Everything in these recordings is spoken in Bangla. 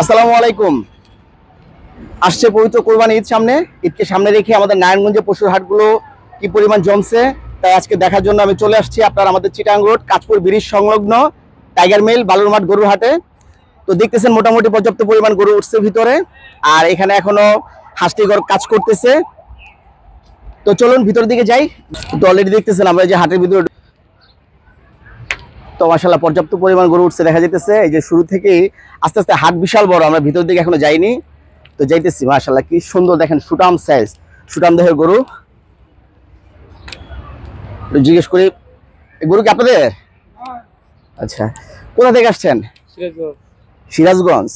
আসসালামু আলাইকুম। আসছে পবিত্র কোরবানি ঈদ সামনে। ঈদকে সামনে রেখে আমাদের নারায়ণগঞ্জে পশুর হাটগুলো কি পরিমাণ জমছে তাই আজকে দেখার জন্য আমি চলে আসছি আপনার আমাদের চিটাং রোড কাঁচপুর ব্রিজ সংলগ্ন টাইগার মিল বালুরমাঠ গরুর হাটে। তো দেখতেছেন মোটামুটি পর্যাপ্ত পরিমাণ গরু উঠছে ভিতরে, আর এখানে এখনো হাঁসটি ঘর কাজ করতেছে। তো চলুন ভিতর দিকে যাই। তো অলরেডি দেখতেছেন আমরা যে হাটের ভিতরে তো মাশাআল্লাহ পর্যাপ্ত পরিমাণ গরু উঠছে দেখা যাইতেছে। এই যে শুরু থেকেই আস্তে আস্তে হাট বিশাল বড়, আমরা ভিতর দিকে এখনো যাইনি, তো যাইতেছি। মাশাআল্লাহ কি সুন্দর দেখেন, সুটাম সাইজ, সুটাম দেহের গরু। জিজ্ঞেস করি গরু কি আপনাদের? আচ্ছা, কোথা থেকে আসছেন? সিরাজগঞ্জ।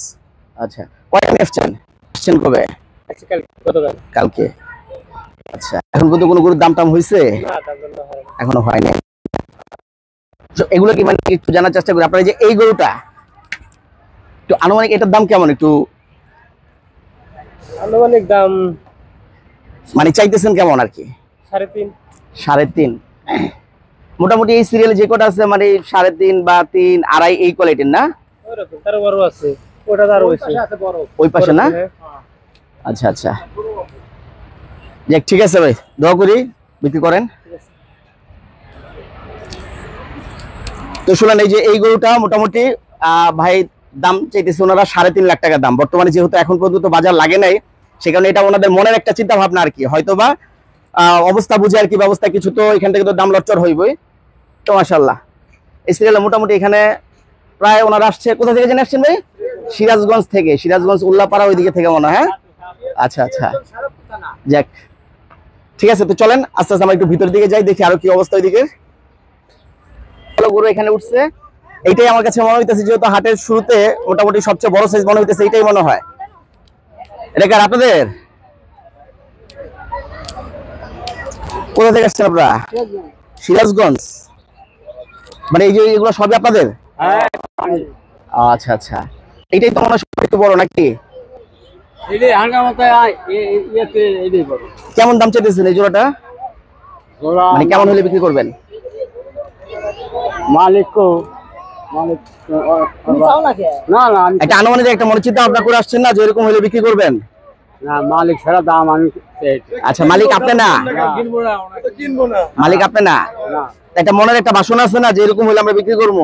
আচ্ছা, কয়টা নিয়ে আসছেন কবে? কালকে। আচ্ছা, এখন পর্যন্ত কোনো গরুর দাম টাম হয়েছে? এখনো হয়নি। এগুলো কি মানে একটু জানার চেষ্টা করি আপনারা যে এই গরুটা একটু আনুমানিক এটার দাম কেমন, একটু আনুমানিক দাম মানে চাইতেছেন কেমন আর কি? 3.5 3.5। মোটামুটি এই সিরিয়ালে যে কটা আছে মানে 3.5 বা 3, 2.5 এই কোয়ালিটির না? ওরকম তার বড় আছে, ওটা তার হইছে ওই পাশে না? আচ্ছা আচ্ছা, যাক ঠিক আছে ভাই, দোয়া করি বিক্রি করেন। তো শুনলেন এই যে এই গরুটা মোটামুটি ভাই দাম চাইতেছে ওনারা 3.5 লাখ টাকা দাম। বর্তমানে যেহেতু এখন পর্যন্ত বাজার লাগে নাই, সে কারণে এটা ওনাদের মনের একটা চিন্তা ভাবনা আর কি, হয়তোবা অবস্থা বুঝে আর কি ব্যবস্থা কিছু, তো এখান থেকে তো দাম লটচর হইবই। তো মাশাআল্লাহ এই সিরিয়ালে মোটামুটি এখানে প্রায় ওনারা আসছে কোথা থেকে জেনে আসছেন ভাই? সিরাজগঞ্জ থেকে, সিরাজগঞ্জ উল্লাপাড়া ওইদিকে থেকে মনে হয়। আচ্ছা আচ্ছা, যাক ঠিক আছে। তো চলেন আস্তে আস্তে আমরা একটু ভিতর দিকে যাই, দেখি আরো কি অবস্থা ওইদিকে। গরু এখানে উঠছে, এইটাই আমার কাছে মনে হইতেছে, যেহেতু হাটের শুরুতে মোটামুটি সবচেয়ে বড় সাইজ মনে হইতেছে, এইটাই মনে হয়। এটা কার আপনাদের? কোথা থেকে আসছেন আপনারা? সিরাজগঞ্জ। মানে এই যে এগুলো সবই আপনাদের? আচ্ছা আচ্ছা, এইটাই তো মনে হয় একটু বড় নাকি? কেমন দাম চাইতেছেন এই জোড়াটা? মানে কেমন হলে বিক্রি করবেন? একটা আনুমানিক একটা মনে চিন্তা ভাবনা করে আসছেন না যে এরকম হলে বিক্রি করবেন? মালিক ছাড়া দাম আমি। আচ্ছা, মালিক আপনি না? মালিক আপনি না? একটা মনের একটা বাসনা আছে না যে এরকম হলে আমরা বিক্রি করবো?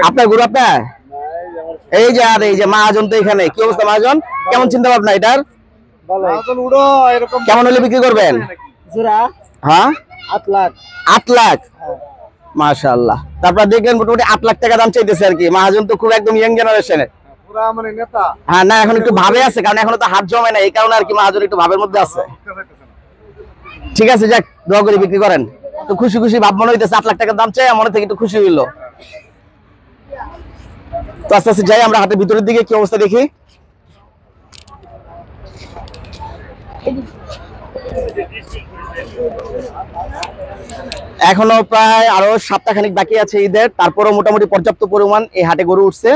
আপনার গরু আপনার? এই যে আর এই যে মহাজন তো এখানে, কি অবস্থা মহাজন, কেমন চিন্তা ভাবনা এটার? কেমন হলে বিক্রি করবেন? হ্যাঁ 8 লাখ। 8 লাখ, মাশাআল্লাহ। তারপর দেখলেন মোটামুটি 8 লাখ টাকা দাম চাইতেছে আর কি। মহাজন তো খুব একদম ইয়াং জেনারেশনের। হ্যাঁ না, এখন একটু ভাবে আছে, কারণ এখনো তো হাত জমে না, এই কারণে আর কি মহাজন একটু ভাবের মধ্যে আছে। ঠিক আছে, যাক দোয়া করে বিক্রি করেন। তো খুশি খুশি ভাব মনে হইতেছে, 8 লাখ টাকার দাম চাই, মনে থেকে একটু খুশি হইলো। তো আস্তে আস্তে যাই আমরা হাটের ভিতরের দিকে, কি অবস্থা দেখি। এখনো প্রায় আরো সপ্তাহখানিক বাকি আছে ঈদের, তারপরও মোটামুটি পর্যাপ্ত পরিমাণ এই হাটে গরু উঠছে।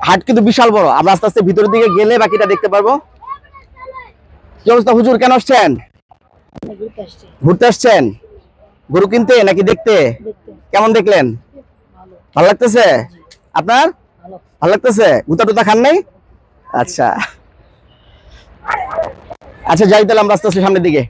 হাট কিন্তু বিশাল বড়, আমরা আস্তে আস্তে ভিতরের দিকে গেলে বাকিটা দেখতে পারবো। কি অবস্থা হুজুর, কেন আসছেন? ঘুরতে আসছেন? গরু কিনতে নাকি দেখতে? কেমন দেখলেন? ভালো লাগতেছে? আপনার ভালো লাগতেছে? গুতা টুতা খান নাই? আচ্ছা আচ্ছা, যাই তাহলে আমরা আস্তে আস্তে সামনের দিকে।